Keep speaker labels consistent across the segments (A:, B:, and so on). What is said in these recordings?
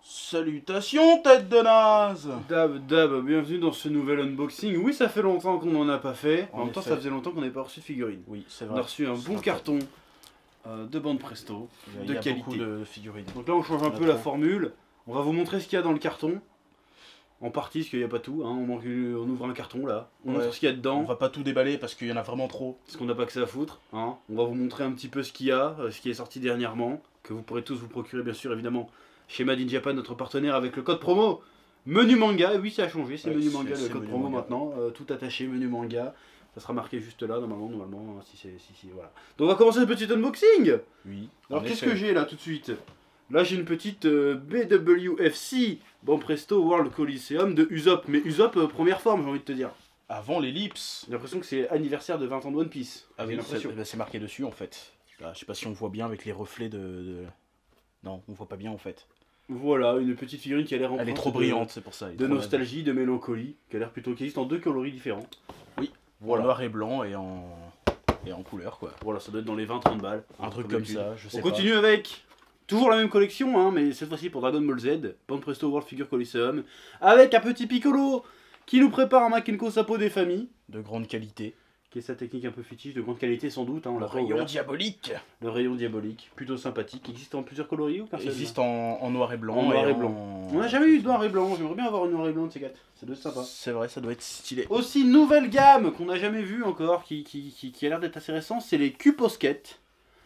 A: Salutations, tête de naze!
B: Bienvenue dans ce nouvel unboxing. Oui, ça fait longtemps qu'on n'en a pas fait. En même temps,
A: effet.
B: ça faisait longtemps qu'on n'avait pas reçu de figurines.
A: Oui, c'est
B: On
A: vrai.
B: a reçu un bon carton de bande presto,
A: Il
B: de
A: y a
B: qualité.
A: beaucoup de figurines.
B: Donc là, on change un peu la formule. On va vous montrer ce qu'il y a dans le carton. En partie, parce qu'il n'y a pas tout. Hein. On ouvre un carton là. On montre ce qu'il y a dedans.
A: On va pas tout déballer parce qu'il y en a vraiment trop.
B: Parce qu'on n'a pas que ça à foutre. Hein. On va vous montrer un petit peu ce qu'il y a, ce qui est sorti dernièrement. Que vous pourrez tous vous procurer, bien sûr, évidemment, chez Made in Japan, notre partenaire, avec le code promo Menu Manga. Et oui, ça a changé, c'est Menu Manga le code promo maintenant. Tout attaché, Menu Manga. Ça sera marqué juste là, normalement, si, voilà. Donc on va commencer ce petit unboxing.
A: Oui.
B: Alors qu'est-ce que j'ai là tout de suite? Là j'ai une petite BWFC Bon Presto World Coliseum de Usopp. Mais Usopp première forme, j'ai envie de te dire.
A: Avant l'ellipse.
B: J'ai l'impression que c'est anniversaire de 20 ans de One Piece.
A: Ah oui, c'est marqué dessus en fait. Là, je sais pas si on voit bien avec les reflets de... Non, on voit pas bien en fait.
B: Voilà, une petite figurine qui a l'air
A: Elle est trop brillante, c'est pour ça.
B: De nostalgie, de mélancolie, qui a l'air plutôt, qui existe en deux coloris différents.
A: Oui,
B: voilà.
A: En noir et blanc et en couleur quoi.
B: Voilà, ça doit être dans les 20-30 balles.
A: Un truc comme ça, je sais pas.
B: On continue avec toujours la même collection, hein, mais cette fois-ci pour Dragon Ball Z, Band Presto World Figure Coliseum, avec un petit Piccolo qui nous prépare un Makenko Sapo des familles.
A: De grande qualité.
B: Qui est sa technique un peu fétiche, de grande qualité sans doute. Hein,
A: le rayon diabolique.
B: Le rayon diabolique, plutôt sympathique. Il existe en plusieurs coloris ou
A: Il existe en noir et blanc.
B: En noir et blanc. On n'a jamais eu de noir et blanc, j'aimerais bien avoir une noir et blanc de ces quatre. Ça doit être sympa.
A: C'est vrai, ça doit être stylé.
B: Aussi, une nouvelle gamme qu'on n'a jamais vue encore, qui a l'air d'être assez récente, c'est les Cuposket.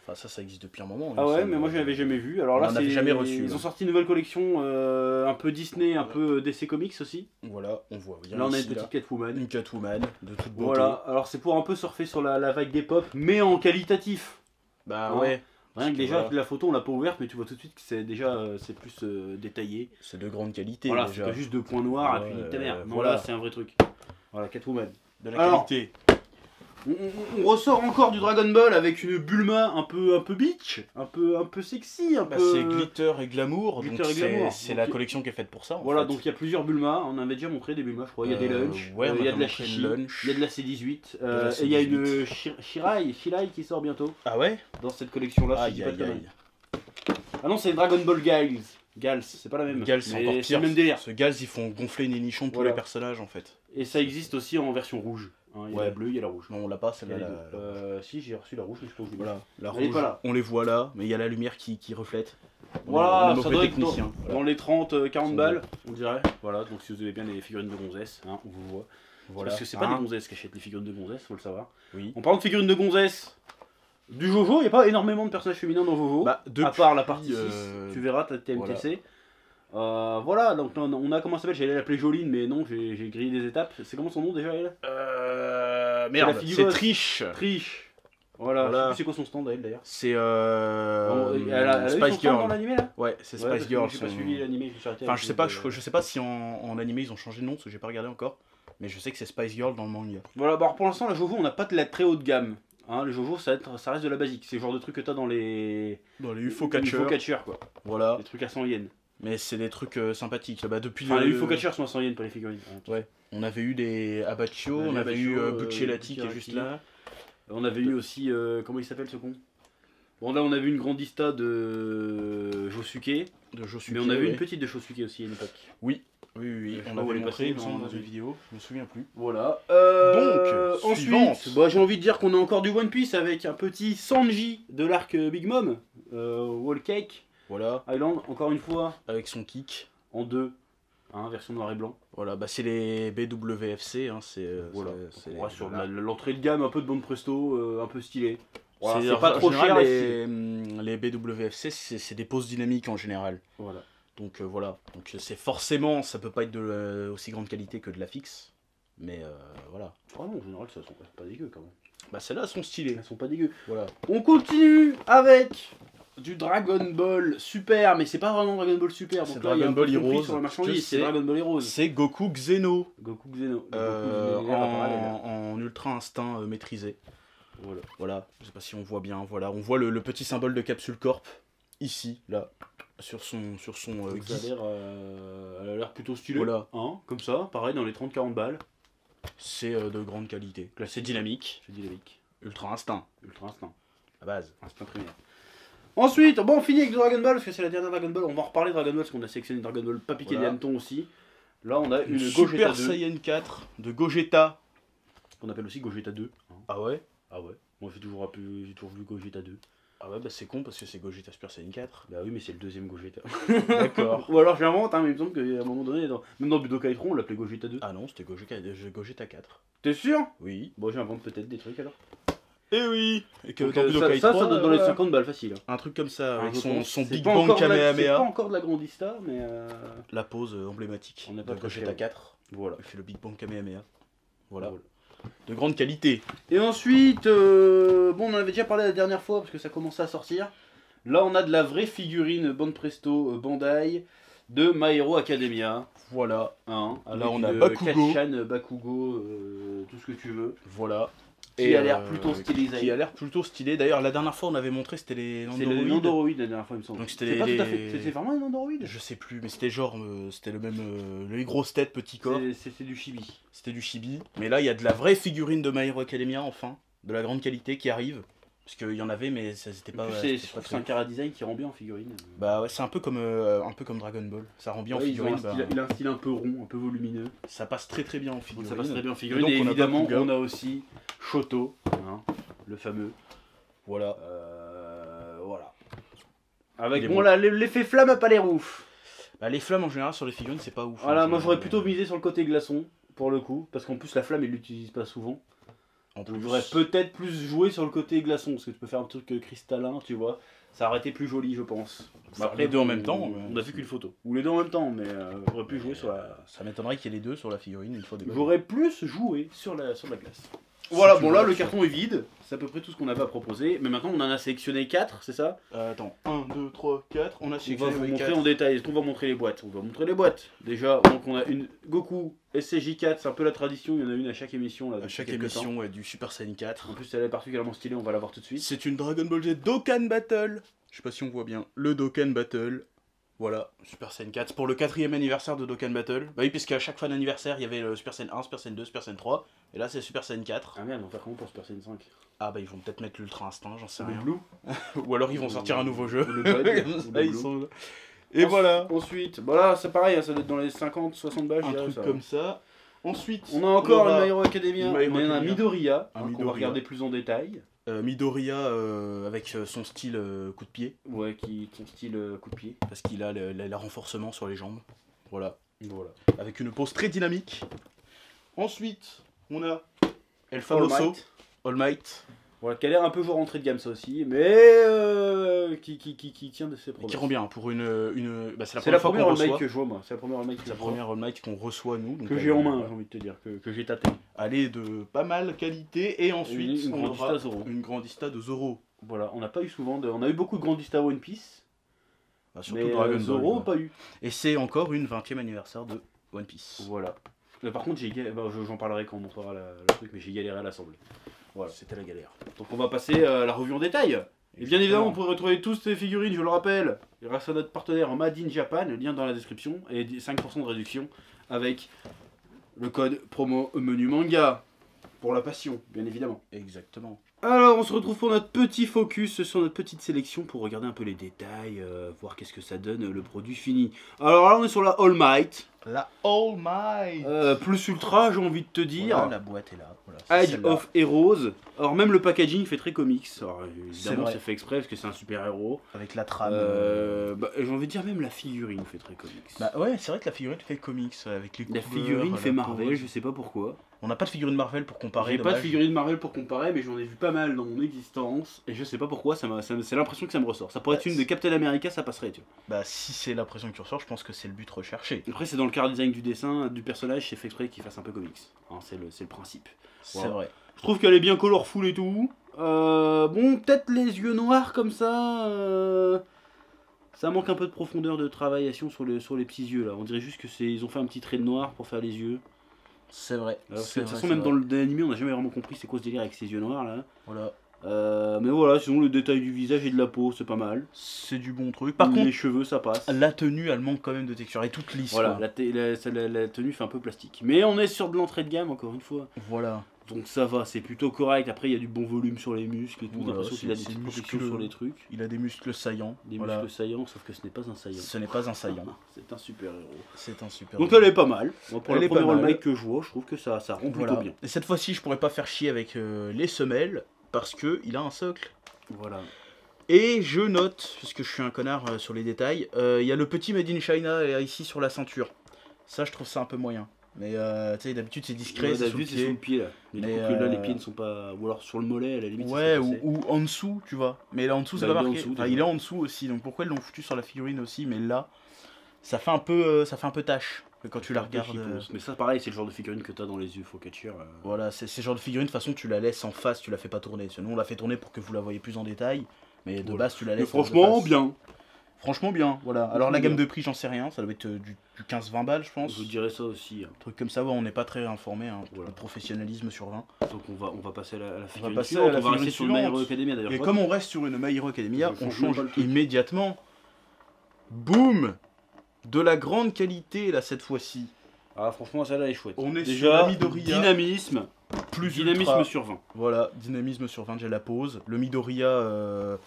A: Enfin, ça existe depuis un moment.
B: Ah ouais, mais moi je l'avais jamais vu. Alors là,
A: on n'avait jamais reçu.
B: Ils ont sorti une nouvelle collection, un peu Disney, un peu DC Comics aussi.
A: Voilà, on voit bien.
B: Là, on a une petite Catwoman.
A: Une Catwoman de toute beauté.
B: Voilà, alors c'est pour un peu surfer sur la vague des pop, mais en qualitatif.
A: Bah ouais.
B: Rien que déjà, la photo, on l'a pas ouverte, mais tu vois tout de suite que c'est déjà c'est plus détaillé.
A: C'est de grande qualité.
B: Voilà,
A: déjà.
B: c'est pas juste deux points noirs et puis nique ta mère. Voilà, c'est un vrai truc. Voilà, Catwoman.
A: De la qualité.
B: On ressort encore du Dragon Ball avec une Bulma un peu beach, un peu sexy,
A: C'est glitter et glamour, c'est la collection qui est faite pour ça.
B: Voilà, donc il y a plusieurs Bulma, on avait déjà montré des Bulma, je crois. Il y a des lunchs, il y a de la chichi, il y a de la C18, et il y a une Shirai qui sort bientôt.
A: Ah ouais?
B: Dans cette collection-là, si je dis pas de conneries. Ah non, c'est Dragon Ball Gals, c'est pas la même.
A: Gals, c'est encore
B: le même délire.
A: Ce Gals, ils font gonfler les nichons pour les personnages en fait.
B: Et ça existe aussi en version rouge. Hein, il y a la bleue, il y a la rouge.
A: Non, on l'a pas, celle-là.
B: Si, j'ai reçu la rouge, mais je sais pas où je l'ai.
A: Voilà, la
B: rouge,
A: pas on les voit là, mais il y a la lumière qui reflète.
B: Voilà, ça doit être dans les 30-40 balles, on dirait. Voilà, donc si vous avez bien les figurines de gonzesse, hein, on vous voit. Voilà. Parce que c'est pas des gonzesses qui achètent les figurines de gonzesse, faut le savoir.
A: Oui.
B: En parlant de figurines de gonzesse, du Jojo, il n'y a pas énormément de personnages féminins dans Jojo.
A: Bah,
B: à part la partie 6, tu verras, ta TMTC. Voilà, donc on a comment ça s'appelle, j'allais l'appeler Joline, mais non, j'ai grillé des étapes. C'est comment son nom déjà, elle?
A: Merde, c'est Trish.
B: Voilà, je sais plus c'est quoi son stand à elle d'ailleurs.
A: C'est
B: Spice Girl
A: dans
B: l'animé là.
A: Ouais, c'est Spice Girl.
B: J'ai pas suivi l'animé,
A: enfin, je sais pas si en animé ils ont changé de nom, parce que j'ai pas regardé encore. Mais je sais que c'est Spice Girl dans le manga.
B: Voilà, bah pour l'instant la Jojo on n'a pas de la très haute gamme. Hein, le Jojo ça reste de la basique, c'est le genre de truc que t'as dans les
A: UFO catchers
B: quoi.
A: Voilà.
B: Des trucs à 100 yens.
A: Mais c'est des trucs sympathiques. Bah, depuis
B: les UFO catchers sont à 100 yens pour les figurines.
A: Ouais. On avait eu des Abaccio, on avait eu Buccellati qui est juste là.
B: On avait eu aussi, comment il s'appelle ce con? Bon là on a vu une grandista de Josuke. Mais on a vu une petite de Josuke aussi à une époque.
A: Oui. On avait montré dans une vidéo, je me souviens plus.
B: Voilà.
A: Donc,
B: ensuite, bah, j'ai envie de dire qu'on a encore du One Piece avec un petit Sanji de l'arc Big Mom, Wall Cake.
A: Voilà.
B: Island, encore une fois.
A: Avec son kick.
B: En deux. Hein, version noir et blanc.
A: Voilà, bah c'est les BWFC. Hein,
B: voilà. On va sur l'entrée de gamme, un peu de bande presto, un peu stylé. Voilà,
A: c'est pas trop cher. Les BWFC, c'est des poses dynamiques en général.
B: Voilà.
A: Donc voilà. Donc c'est forcément, ça peut pas être de aussi grande qualité que de la fixe. Mais voilà.
B: Ah non, en général, ça sont pas dégueu quand même.
A: Bah celles-là sont stylées.
B: Elles sont pas dégueu.
A: Voilà.
B: On continue avec du Dragon Ball Super, mais c'est pas vraiment Dragon Ball Super.
A: C'est Dragon Ball Heroes.
B: C'est Dragon Ball Heroes.
A: C'est Goku Xeno.
B: Goku Xeno.
A: En ultra instinct maîtrisé. Voilà. Je sais pas si on voit bien. Voilà. On voit le petit symbole de Capsule Corp ici, là, sur son
B: ça a l'air plutôt stylé.
A: Voilà.
B: Hein, comme ça, pareil dans les 30-40 balles.
A: C'est de grande qualité. C'est dynamique.
B: C'est dynamique.
A: Ultra instinct.
B: Ultra instinct.
A: La base.
B: Instinct primaire. Ensuite, bon, on finit avec Dragon Ball parce que c'est la dernière Dragon Ball. On va en reparler de Dragon Ball parce qu'on a sélectionné Dragon Ball pas piqué des hannetons aussi. Là, on a une Gogeta
A: Super
B: 2.
A: Saiyan 4 de Gogeta.
B: Qu'on appelle aussi Gogeta 2. Hein.
A: Ah ouais?
B: Ah ouais. Moi, j'ai toujours vu Gogeta 2.
A: Ah ouais, bah c'est con parce que c'est Gogeta Super Saiyan 4.
B: Bah oui, mais c'est le deuxième Gogeta.
A: D'accord.
B: Ou alors j'invente, hein, mais il me semble qu'à un moment donné, même dans Budokai 3, on l'appelait Gogeta 2.
A: Ah non, c'était Gogeta 4.
B: T'es sûr?
A: Oui.
B: Bon, j'invente peut-être des trucs alors.
A: Eh oui. Et que
B: Donc,
A: dans Budokai 3,
B: ça donne dans les 50 balles facile.
A: un truc comme ça, avec
B: je
A: son
B: pense.
A: Big
B: pas
A: Bang
B: encore de la- C'est
A: Kamehameha.
B: pas encore de la grandista, mais
A: La pose emblématique
B: On n'est
A: de
B: pas très
A: Gogeta
B: cher.
A: 4.
B: voilà.
A: Il fait le Big Bang Kamehameha. Voilà.
B: Voilà.
A: De grande qualité.
B: Et ensuite, bon, on en avait déjà parlé la dernière fois parce que ça commençait à sortir. Là, on a de la vraie figurine Bande Presto Bandai de My Hero Academia.
A: Voilà.
B: Hein,
A: Là, on a Bakugo.
B: Katchan, Bakugo, tout ce que tu veux.
A: Voilà.
B: Qui a l'air plutôt stylisé.
A: Qui a l'air plutôt stylé. D'ailleurs, la dernière fois, on avait montré, c'était les
B: C'est le Nandoroid la dernière fois, il me semble.
A: Donc c'était
B: C'est pas
A: les-
B: tout à fait. C'était vraiment les Nandoroid.
A: Je sais plus, mais c'était genre, c'était le même, les grosses têtes, petits corps.
B: C'est du chibi.
A: C'était du chibi. Mais là, il y a de la vraie figurine de My Hero Academia, enfin. De la grande qualité qui arrive. Parce qu'il y en avait, mais ça c'était pas.
B: En plus,
A: c'était
B: je
A: pas
B: trouve que
A: très
B: c'est un cara design qui rend bien en figurine.
A: Bah ouais, c'est un peu comme Dragon Ball. Ça rend bien en
B: Ouais,
A: figurine.
B: il a un style un peu rond, un peu volumineux.
A: Ça passe très très bien en figurine.
B: Ça passe très bien en figurine.
A: Donc,
B: Et
A: on a
B: évidemment,
A: Bakugan.
B: on a aussi Shoto, hein, le fameux.
A: Voilà.
B: Voilà.
A: Il
B: Avec
A: est
B: bon,
A: bon.
B: là, l'effet flamme à pas les roues.
A: Bah, les flammes en général sur les figurines, c'est pas ouf.
B: Voilà,
A: hein,
B: moi j'aurais
A: généralement.
B: plutôt misé sur le côté glaçon, pour le coup. Parce qu'en plus, la flamme, il l'utilise pas souvent.
A: En
B: Donc
A: plus,
B: j'aurais peut-être plus joué sur le côté glaçon. Parce que tu peux faire un truc cristallin, tu vois. Ça aurait été plus joli, je pense.
A: Faire les deux en même temps,
B: On a vu qu'une photo. Ou les deux en même temps, mais j'aurais pu jouer sur la.
A: Ça m'étonnerait qu'il y ait les deux sur la figurine une fois de
B: J'aurais plus joué sur la glace. Voilà,
A: tu
B: bon
A: veux,
B: là le
A: tu-
B: carton est vide, c'est à peu près tout ce qu'on avait à proposer, mais maintenant on en a sélectionné 4, c'est ça?
A: Attends, 1, 2, 3, 4, on a
B: On va
A: sélectionné
B: vous
A: les
B: montrer
A: 4.
B: en détail, est-ce qu'on va montrer les boîtes? On va montrer les boîtes. Déjà, donc on a une Goku SCJ4, c'est un peu la tradition, il y en a une à chaque émission. Là,
A: À
B: depuis
A: chaque
B: quelques temps.
A: émission ouais, du Super Saiyan 4.
B: En plus elle est particulièrement stylée, on va la voir tout de suite.
A: C'est une Dragon Ball Z Dokkan Battle. Je sais pas si on voit bien. Le Dokkan Battle. Voilà, Super Saiyan 4. C'est pour le 4e anniversaire de Dokkan Battle. Bah oui, puisqu'à chaque fin d'anniversaire, il y avait le Super Saiyan 1, Super Saiyan 2, Super Saiyan 3. Et là, c'est Super Saiyan 4.
B: Ah merde, on va faire comment pour Super Saiyan 5?
A: Ah bah ils vont peut-être mettre l'Ultra Instinct, j'en sais
B: Le
A: rien.
B: Blue?
A: Ou alors ils vont sortir un nouveau jeu.
B: Ou le Bud,
A: Comme
B: ou
A: ça,
B: le
A: ils
B: Blue.
A: sont... Et voilà,
B: Ensuite, voilà, c'est pareil, hein, ça doit être dans les 50, 60 balles. je
A: un
B: dirais,
A: truc
B: ça.
A: comme ça. Ensuite,
B: On a encore
A: aura
B: une My Hero Academia,
A: une My Hero
B: on a un
A: Academia.
B: Midoriya,
A: Un
B: qu'on va
A: Midoriya.
B: regarder plus en détail.
A: Midoriya avec son style coup de pied.
B: Ouais, son style coup de pied.
A: Parce qu'il a le renforcement sur les jambes. Voilà.
B: Voilà.
A: Avec une pose très dynamique. Ensuite, on a El
B: All
A: Famoso,
B: Might.
A: All Might,
B: Voilà, qui a l'air un peu joueur entrée de gamme ça aussi, mais qui tient de ses
A: qui
B: promesses.
A: rend bien pour une... Bah,
B: C'est la
A: fois
B: première
A: qu'on
B: All Might
A: reçoit.
B: que je vois moi, c'est la première All Might que
A: C'est la
B: je vois.
A: première All Might qu'on reçoit nous. Donc
B: Que j'ai en main,
A: voilà.
B: j'ai envie de te dire, que j'ai tâté.
A: Elle est de pas mal qualité. Et ensuite,
B: Une
A: on
B: Grandista
A: aura
B: Zoro.
A: une Grandista de Zoro.
B: Voilà, on n'a pas eu souvent on a eu beaucoup de Grandista One Piece,
A: Bah, surtout
B: mais
A: Dragon Ball.
B: Zoro
A: quoi.
B: pas eu.
A: Et c'est encore une 20e anniversaire de One Piece.
B: Voilà. Mais par contre, j'en parlerai quand on montrera le truc, mais j'ai galéré à l'assembler. Voilà.
A: C'était la galère.
B: Donc on va passer à la revue en détail. Et bien évidemment, vous pourrez retrouver toutes ces figurines, je le rappelle, grâce à notre partenaire Made in Japan, le lien dans la description, et 5% de réduction avec le code promo menu manga. Pour la passion, bien évidemment.
A: Exactement.
B: Alors, on se retrouve pour notre petit focus sur notre petite sélection pour regarder un peu les détails, voir qu'est-ce que ça donne le produit fini. Alors là, on est sur la All Might,
A: La All Might.
B: plus ultra, j'ai envie de te dire.
A: Voilà, la boîte est là. Voilà, c'est
B: Age
A: celle-là.
B: of Heroes. Alors même le packaging fait très comics. Alors évidemment
A: vrai.
B: c'est fait exprès parce que c'est un super héros.
A: Avec la trame.
B: J'ai envie de dire même la figurine fait très comics.
A: Bah ouais, c'est vrai que la figurine fait comics avec les
B: la
A: couleurs,
B: figurine
A: la
B: fait Marvel,
A: pose.
B: je sais pas pourquoi.
A: On n'a pas de figurine Marvel pour comparer.
B: J'ai pas de
A: dommage.
B: figurine Marvel pour comparer, mais j'en ai vu pas mal dans mon existence et je sais pas pourquoi. C'est l'impression que ça me ressort. Ça pourrait être une de Captain America, ça passerait. Tu vois.
A: Bah si c'est l'impression que tu ressors, je pense que c'est le but recherché.
B: Après c'est dans le car design du dessin du personnage, c'est fait exprès qu'il fasse un peu comics. Hein, c'est le principe.
A: C'est
B: Voilà.
A: vrai.
B: Je trouve qu'elle est bien colorful et tout. Bon, peut-être les yeux noirs comme ça. Ça manque un peu de profondeur de travaillation sur les petits yeux là. On dirait juste que ils ont fait un petit trait de noir pour faire les yeux.
A: C'est vrai.
B: Alors,
A: C'est
B: de toute
A: vrai,
B: façon,
A: c'est
B: même
A: vrai.
B: dans l'anime, on n'a jamais vraiment compris c'est quoi ce délire avec ces yeux noirs là.
A: Voilà.
B: Mais voilà, sinon le détail du visage et de la peau, c'est pas mal.
A: C'est du bon truc. Par
B: les
A: contre,
B: cheveux, ça passe.
A: la tenue, elle manque quand même de texture. Elle est toute lisse.
B: Voilà,
A: quoi.
B: la tenue fait un peu plastique. Mais on est sur de l'entrée de gamme, encore une fois.
A: Voilà.
B: Donc ça va, c'est plutôt correct. Après, il y a du bon volume sur les muscles et tout.
A: Voilà,
B: T'as l'impression qu'il a des
A: c'est
B: petites protections
A: musculeux.
B: sur les trucs.
A: Il a des muscles saillants.
B: Des
A: voilà.
B: muscles saillants, sauf que ce n'est pas un saillant.
A: Ce n'est pas un saillant.
B: C'est un super héros.
A: C'est un super.
B: Donc elle est pas mal. Moi, pour
A: Elle
B: le
A: est
B: premier
A: pas mal.
B: All Might que je vois, je trouve que ça rend
A: Voilà.
B: plutôt bien.
A: Et cette fois-ci, je pourrais pas faire chier avec les semelles parce que il a un socle.
B: Voilà.
A: Et je note, parce que je suis un connard sur les détails, il y a le petit Made in China ici sur la ceinture. Ça, je trouve ça un peu moyen. Mais tu sais, d'habitude c'est discret,
B: Ouais,
A: c'est sous le
B: d'habitude, c'est sous le
A: pied.
B: pied là. Mais, du
A: Mais,
B: coup, que là, les pieds ne sont pas. Ou alors sur le mollet, à la limite.
A: Ouais,
B: ça serait
A: ou en dessous, tu vois. Mais là en dessous, c'est
B: Bah,
A: pas
B: il est en
A: marqué.
B: dessous,
A: Enfin,
B: déjà.
A: il est en dessous aussi, donc pourquoi ils l'ont foutu sur la figurine aussi? Mais là, ça fait un peu tâche quand tu la
B: un peu
A: regardes.
B: cheapos. Mais ça, pareil, c'est le genre de figurine que t'as dans les UFO Catcher.
A: Voilà, c'est ce genre de figurine, de toute façon, tu la laisses en face, tu la fais pas tourner. Sinon, on l'a fait tourner pour que vous la voyez plus en détail. Mais de
B: Voilà.
A: base, tu la
B: Mais
A: laisses
B: franchement,
A: en face.
B: bien.
A: Franchement bien, voilà. Alors
B: Franchement
A: la gamme
B: bien.
A: de prix, j'en sais rien, ça doit être du 15-20 balles, je pense.
B: Je vous dirais ça aussi.
A: Un truc comme ça, ouais, on n'est pas très informé, hein.
B: Voilà.
A: Le professionnalisme sur 20.
B: Donc on va passer à la figurine
A: passer
B: suivante.
A: à la
B: On va rester
A: figurine
B: sur le My Hero
A: suivante.
B: Academia d'ailleurs.
A: Et comme on reste sur une My Hero Academia,
B: Je
A: on
B: change même
A: change
B: pas le truc.
A: immédiatement. Boum! De la grande qualité, là, cette fois-ci.
B: Ah, franchement, celle-là est chouette.
A: On est sur
B: déjà
A: la Midoriya.
B: dynamisme.
A: Plus
B: Dynamisme
A: ultra.
B: sur 20.
A: Voilà, dynamisme sur 20, j'ai la pause. Le Midoriya,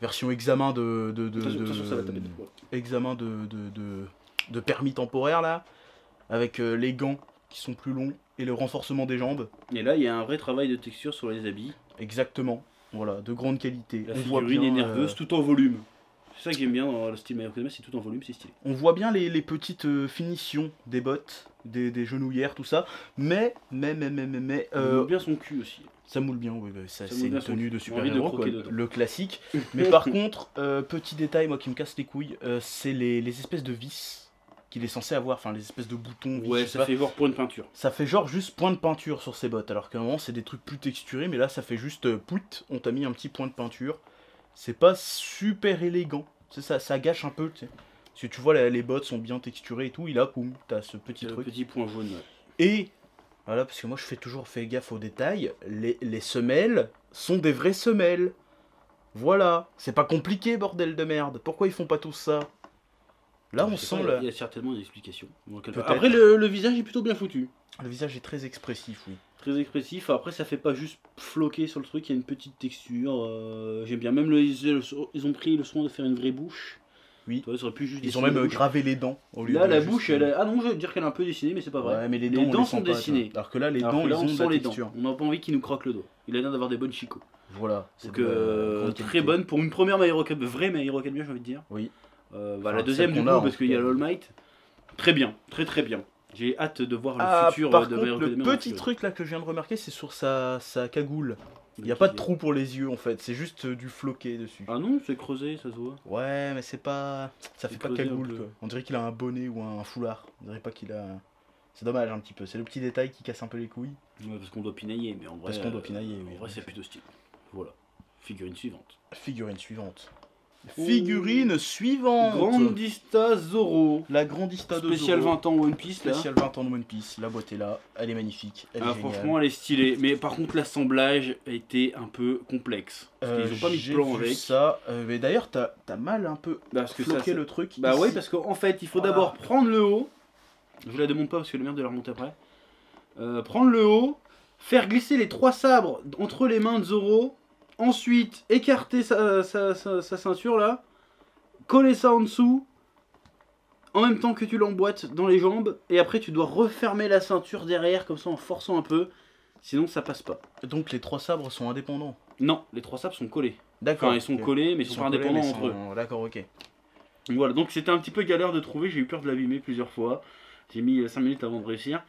A: version examen de
B: Attention, ça va taper.
A: examen de permis temporaire, là. Avec les gants qui sont plus longs et le renforcement des jambes.
B: Et là, il y a un vrai travail de texture sur les habits.
A: Exactement. Voilà, de grande qualité.
B: La
A: On voit
B: figurine
A: bien,
B: est nerveuse, tout en volume. C'est ça que j'aime bien dans le style My Hero Academia, c'est tout en volume, c'est stylé.
A: on voit bien les petites finitions des bottes, des genouillères, tout ça. Mais,
B: Il moule bien son cul aussi.
A: ça moule bien, oui,
B: Ça
A: c'est
B: moule bien
A: une
B: son
A: tenue
B: cul.
A: de
B: On a envie de
A: super-héros, quoi,
B: croquer dedans.
A: le classique. Mais par contre, petit détail, moi qui me casse les couilles, c'est les espèces de vis qu'il est censé avoir, enfin les espèces de boutons. vis,
B: Ouais,
A: je sais
B: ça
A: pas.
B: fait voir pour une peinture.
A: Ça fait genre juste point de peinture sur ses bottes, alors qu'à un moment c'est des trucs plus texturés, mais là ça fait juste pout, on t'a mis un petit point de peinture. C'est pas super élégant, c'est ça, ça gâche un peu, tu sais. Parce que tu vois, les bottes sont bien texturées et tout, il a poum, t'as ce petit
B: C'est le
A: truc.
B: petit point jaune. Ouais.
A: Et, voilà, parce que moi je fais toujours gaffe aux détails, les semelles sont des vraies semelles. Voilà, c'est pas compliqué, bordel de merde. Pourquoi ils font pas tous ça? Là,
B: Je
A: on
B: sais
A: sent
B: pas,
A: le...
B: Il y a certainement une explication.
A: Peut-être.
B: Après, le visage est plutôt bien foutu.
A: Le visage est très expressif, oui.
B: Très expressif. Après, ça fait pas juste floquer sur le truc, il y a une petite texture. J'aime bien. Même ils ont pris le soin de faire une vraie bouche.
A: Oui.
B: Tu vois, ils auraient pu juste
A: Ils ont
B: dessiner
A: même
B: la bouche.
A: gravé les dents. Au lieu
B: Là,
A: de
B: la
A: juste,
B: bouche, elle est... Ah non, je veux dire qu'elle est un peu dessinée, mais c'est pas vrai.
A: Ouais, mais les
B: Les
A: dents, on
B: dents
A: les
B: sont
A: sent pas,
B: dessinées.
A: toi. Alors que là, les
B: Alors
A: dents,
B: que là,
A: ils
B: on
A: ont de
B: sent
A: la
B: les
A: texture.
B: dents. On n'a pas envie qu'il nous croque le dos. Il a l'air d'avoir des bonnes chicots.
A: Voilà.
B: Donc,
A: de la grande
B: très
A: qualité.
B: bonne pour une première My Hero Academia, vraie My Hero Academia, j'ai envie de dire.
A: Oui.
B: La
A: Enfin,
B: deuxième,
A: celle
B: du
A: qu'on
B: coup,
A: a, en
B: parce
A: tout
B: qu'il y a
A: cas.
B: l'All Might. Très bien, très bien. J'ai hâte de voir le
A: Ah,
B: futur
A: par
B: de My
A: contre,
B: Hero
A: le
B: Academia.
A: petit truc là que je viens de remarquer, c'est sur sa cagoule. Il n'y a pas de trou pour les yeux en fait, c'est juste du floqué dessus.
B: Ah non, c'est creusé, ça se voit.
A: Ouais, mais c'est pas. Ça fait
B: C'est
A: pas
B: creusé un
A: cagoule
B: peu.
A: quoi. On dirait qu'il a un bonnet ou un foulard. On dirait pas qu'il a. C'est dommage un petit peu. C'est le petit détail qui casse un peu les couilles.
B: Ouais, parce qu'on doit pinailler, mais en vrai.
A: Parce qu'on doit pinailler, oui.
B: En vrai, c'est plutôt stylé. Voilà. Figurine suivante.
A: Figurine suivante. Figurine suivante.
B: Grandista Zoro.
A: La Grandista de
B: Spécial
A: Zoro.
B: 20 ans One Piece là.
A: Spécial 20 ans de One Piece. La boîte est là. Elle est magnifique. Elle est
B: Ah,
A: géniale.
B: franchement, elle est stylée. Mais par contre, l'assemblage était un peu complexe. Parce qu'ils ont pas mis de
A: J'ai
B: plan
A: vu
B: avec.
A: ça. Mais d'ailleurs, t'as mal un peu
B: Parce que
A: floqué
B: ça-
A: le truc.
B: Bah
A: ici.
B: ouais, parce qu'en fait, il faut
A: Voilà.
B: d'abord prendre le haut. Je vous la démonte pas parce que le merde de la remonter après. Prendre le haut, faire glisser les 3 sabres entre les mains de Zoro. Ensuite, écarter sa ceinture là. Coller ça en dessous. En même temps que tu l'emboîtes dans les jambes. Et après, tu dois refermer la ceinture derrière comme ça en forçant un peu. Sinon, ça passe pas.
A: Donc les 3 sabres sont indépendants.
B: Non, les 3 sabres sont collés.
A: D'accord.
B: Enfin, ils sont
A: ok.
B: collés, mais ils sont pas
A: collés,
B: indépendants
A: mais
B: entre eux.
A: D'accord, ok.
B: Donc voilà, donc c'était un petit peu galère de trouver, j'ai eu peur de l'abîmer plusieurs fois. J'ai mis 5 minutes avant de réussir.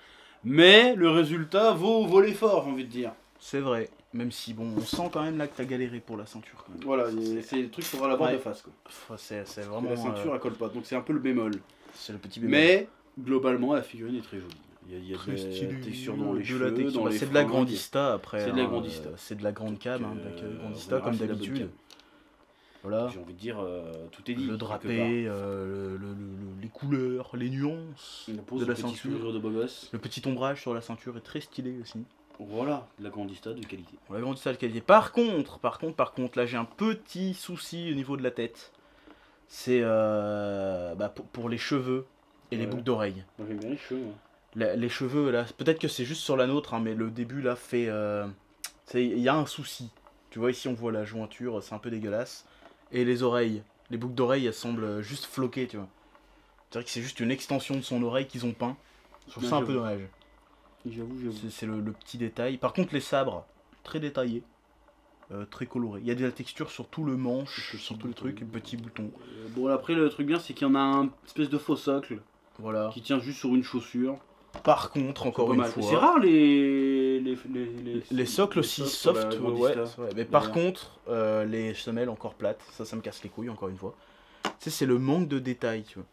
B: Mais le résultat vaut l'effort, j'ai envie de dire.
A: C'est vrai. Même si, bon, on sent quand même là que t'as galéré pour la ceinture. Quand même.
B: Voilà, c'est le truc pour la bande
A: Ouais.
B: de face. Quoi.
A: C'est
B: Parce
A: vraiment.
B: que la ceinture, elle colle pas, donc c'est un peu le bémol.
A: C'est le petit bémol.
B: Mais globalement, la figurine est très jolie. Il y a
A: Très
B: de
A: stylé.
B: la texture dans les
A: De
B: cheveux,
A: la texture.
B: dans
A: Bah,
B: les
A: c'est de la
B: fringues.
A: Grandista après.
B: C'est de la
A: hein,
B: Grandista.
A: C'est de la grande cam,
B: Donc,
A: hein, Black Grandista
B: voilà,
A: comme
B: c'est de la bonne
A: d'habitude.
B: cam.
A: Voilà.
B: J'ai envie de dire, tout est dit.
A: Le
B: quelque
A: drapé, les couleurs, les nuances
B: part. On pose
A: de la
B: petit
A: ceinture.
B: sourire de beau gosse.
A: Le petit ombrage sur la ceinture est très stylé aussi.
B: Voilà, de la Grandista de qualité.
A: On la Grandista de qualité. Par contre, là j'ai un petit souci au niveau de la tête. C'est pour les cheveux et les
B: Ouais.
A: boucles d'oreilles.
B: Moi j'aime bien les cheveux. Moi.
A: Les cheveux là, peut-être que c'est juste sur la nôtre, hein, mais le début là fait. Il y a un souci. Tu vois, ici on voit la jointure, c'est un peu dégueulasse. Et les oreilles, les boucles d'oreilles, elles semblent juste floquer, tu vois. C'est vrai que c'est juste une extension de son oreille qu'ils ont peint. Je trouve ça un peu dommage.
B: J'avoue.
A: C'est le petit détail. Par contre, les sabres, très détaillés. Très colorés. Il y a de la texture sur tout le manche, sur tout le truc, petits boutons.
B: Bon, après, le truc bien, c'est qu'il y en a un espèce de faux socle.
A: Voilà.
B: Qui tient juste sur une chaussure.
A: Par contre, encore une fois.
B: C'est rare les
A: socles aussi soft, ouais. Mais par contre, les semelles encore plates, ça me casse les couilles, encore une fois. Tu sais, c'est le manque de détails, tu vois.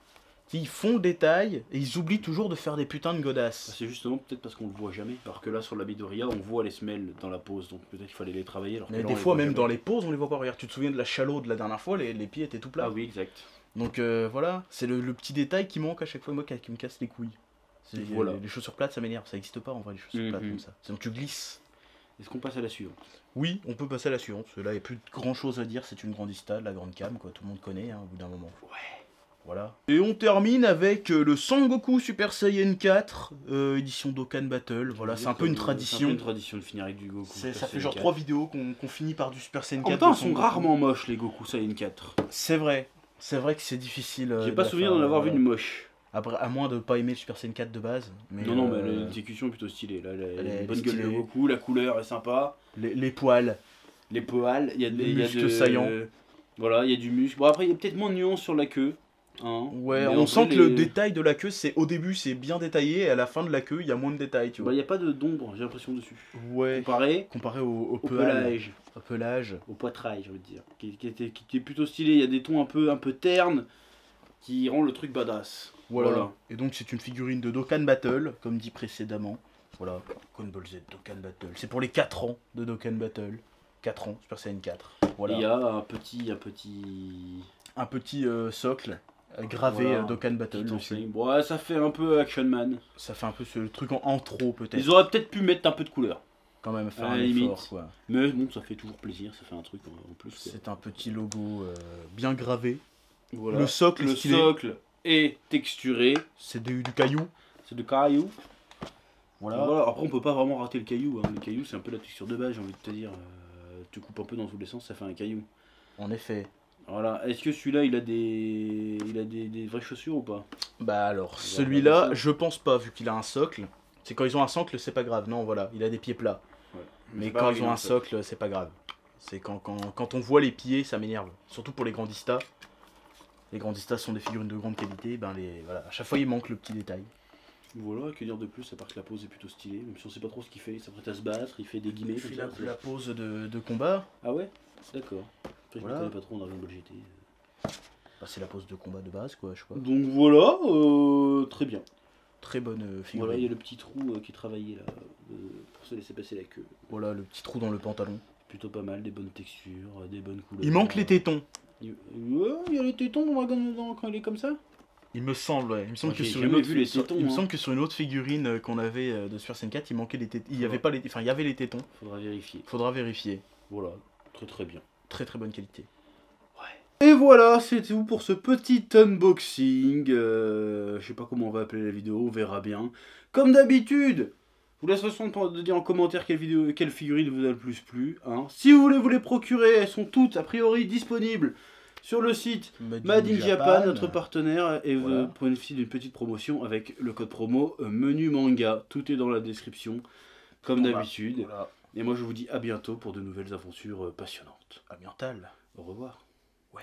A: Ils font le détail et ils oublient toujours de faire des putains de godasses.
B: C'est justement peut-être parce qu'on le voit jamais. Alors que là, sur la Midoriya, on voit les semelles dans la pose, donc peut-être qu'il fallait les travailler. Alors
A: mais des fois, même dans les poses, on les voit pas. Regarde, tu te souviens de la chalote de la dernière fois, les pieds étaient tout plats.
B: Ah oui, exact.
A: Donc voilà, c'est le petit détail qui manque à chaque fois, moi, qui me casse les couilles. Voilà. Les chaussures plates, ça m'énerve, ça n'existe pas en vrai, les chaussures plates comme ça. Sinon tu glisses.
B: Est-ce qu'on passe à la suivante?
A: Oui, on peut passer à la suivante, parce que là, il n'y a plus grand chose à dire, c'est une grandista, la grande cam, quoi, tout le monde connaît, hein, au bout d'un moment.
B: Ouais.
A: Voilà. Et on termine avec le Sangoku Super Saiyan 4, édition Dokkan Battle. Voilà, c'est un peu une tradition. C'est un peu
B: une tradition de finir avec du Goku.
A: Ça fait genre 3 vidéos qu'on finit par du Super Saiyan 4.
B: En même temps, ils sont rarement moches, les Goku Saiyan 4.
A: C'est vrai que c'est difficile.
B: J'ai pas souvenir d'en avoir vu une moche.
A: Après, à moins de pas aimer le Super Saiyan 4 de base. Mais
B: non, mais l'exécution est plutôt stylée. Là, la bonne gueule de Goku, la couleur est sympa.
A: Les poils.
B: Les poils, il y a des
A: muscles saillants.
B: Voilà, il y a du muscle. Bon, après, il y a peut-être moins de nuances sur la queue. Hein.
A: Ouais, on sent que le détail de la queue, c'est au début c'est bien détaillé, et à la fin de la queue, il y a moins de détails, tu vois.
B: Bah, il n'y a pas d'ombre, j'ai l'impression dessus.
A: Ouais. Comparé au
B: pelage.
A: Au pelage.
B: Au poitrail, je veux dire. Qui était plutôt stylé. Il y a des tons un peu ternes qui rend le truc badass.
A: Voilà. Et donc c'est une figurine de Dokkan Battle, comme dit précédemment. Voilà, Dragon Ball Z Dokkan Battle. C'est pour les 4 ans de Dokkan Battle. 4 ans, Super Saiyan 4. Voilà.
B: Il y a un
A: petit socle gravé voilà, Dokkan Battle.
B: Ouais, ça fait un peu Action Man.
A: Ça fait un peu ce truc en trop peut-être.
B: Ils auraient peut-être pu mettre un peu de couleur.
A: Quand même faire un effort quoi.
B: Mais bon, ça fait toujours plaisir, ça fait un truc en plus.
A: C'est un petit logo bien gravé.
B: Voilà.
A: Le socle
B: est texturé.
A: C'est du caillou.
B: C'est du caillou.
A: Voilà.
B: Après, on peut pas vraiment rater le caillou. Hein. Le caillou, c'est un peu la texture de base, j'ai envie de te dire. Tu coupes un peu dans tous les sens, ça fait un caillou.
A: En effet.
B: Voilà. Est-ce que celui-là, il a des vraies chaussures ou pas?
A: Bah alors, celui-là, je pense pas, vu qu'il a un socle. C'est quand ils ont un socle, c'est pas grave. Non, voilà, il a des pieds plats. Ouais. Mais quand ils ont un socle, c'est pas grave. C'est quand on voit les pieds, ça m'énerve. Surtout pour les grandistas. Les grandistas sont des figurines de grande qualité. Ben voilà, à chaque fois, il manque le petit détail.
B: Voilà, que dire de plus, à part que la pose est plutôt stylée, même si on sait pas trop ce qu'il fait, il s'apprête à se battre, il fait des guillemets.
A: Il fait la pose de combat.
B: Ah ouais? D'accord. Après,
A: voilà.
B: Je ne connais pas trop en Dragon Ball GT.
A: Bah, c'est la pose de combat de base, quoi, je crois.
B: Donc voilà, très bien.
A: Très bonne figurine.
B: Voilà, il y a le petit trou qui est travaillé là, pour se laisser passer la queue.
A: Voilà, le petit trou dans le pantalon.
B: Plutôt pas mal, des bonnes textures, des bonnes couleurs.
A: Il manque les tétons.
B: Ouais, il y a les tétons quand il est comme ça?
A: Il me semble, ouais. Il me semble que sur une autre figurine qu'on avait de Super Saiyan 4, il manquait les tétons. Il y avait pas les, enfin il y avait les tétons. Faudra vérifier.
B: Voilà, très bien.
A: Très bonne qualité.
B: Ouais. Et voilà, c'est tout pour ce petit unboxing. Je sais pas comment on va appeler la vidéo, on verra bien. Comme d'habitude, je vous laisse le soin de dire en commentaire quelle figurine vous a le plus plu. Hein. Si vous voulez vous les procurer, elles sont toutes a priori disponibles sur le site Made in Japan, notre partenaire, et vous bénéficiez d'une petite promotion avec le code promo Menu Manga. Tout est dans la description, comme d'habitude. Voilà. Et moi je vous dis à bientôt pour de nouvelles aventures passionnantes.
A: À bientôt.
B: Au revoir.
A: Ouais.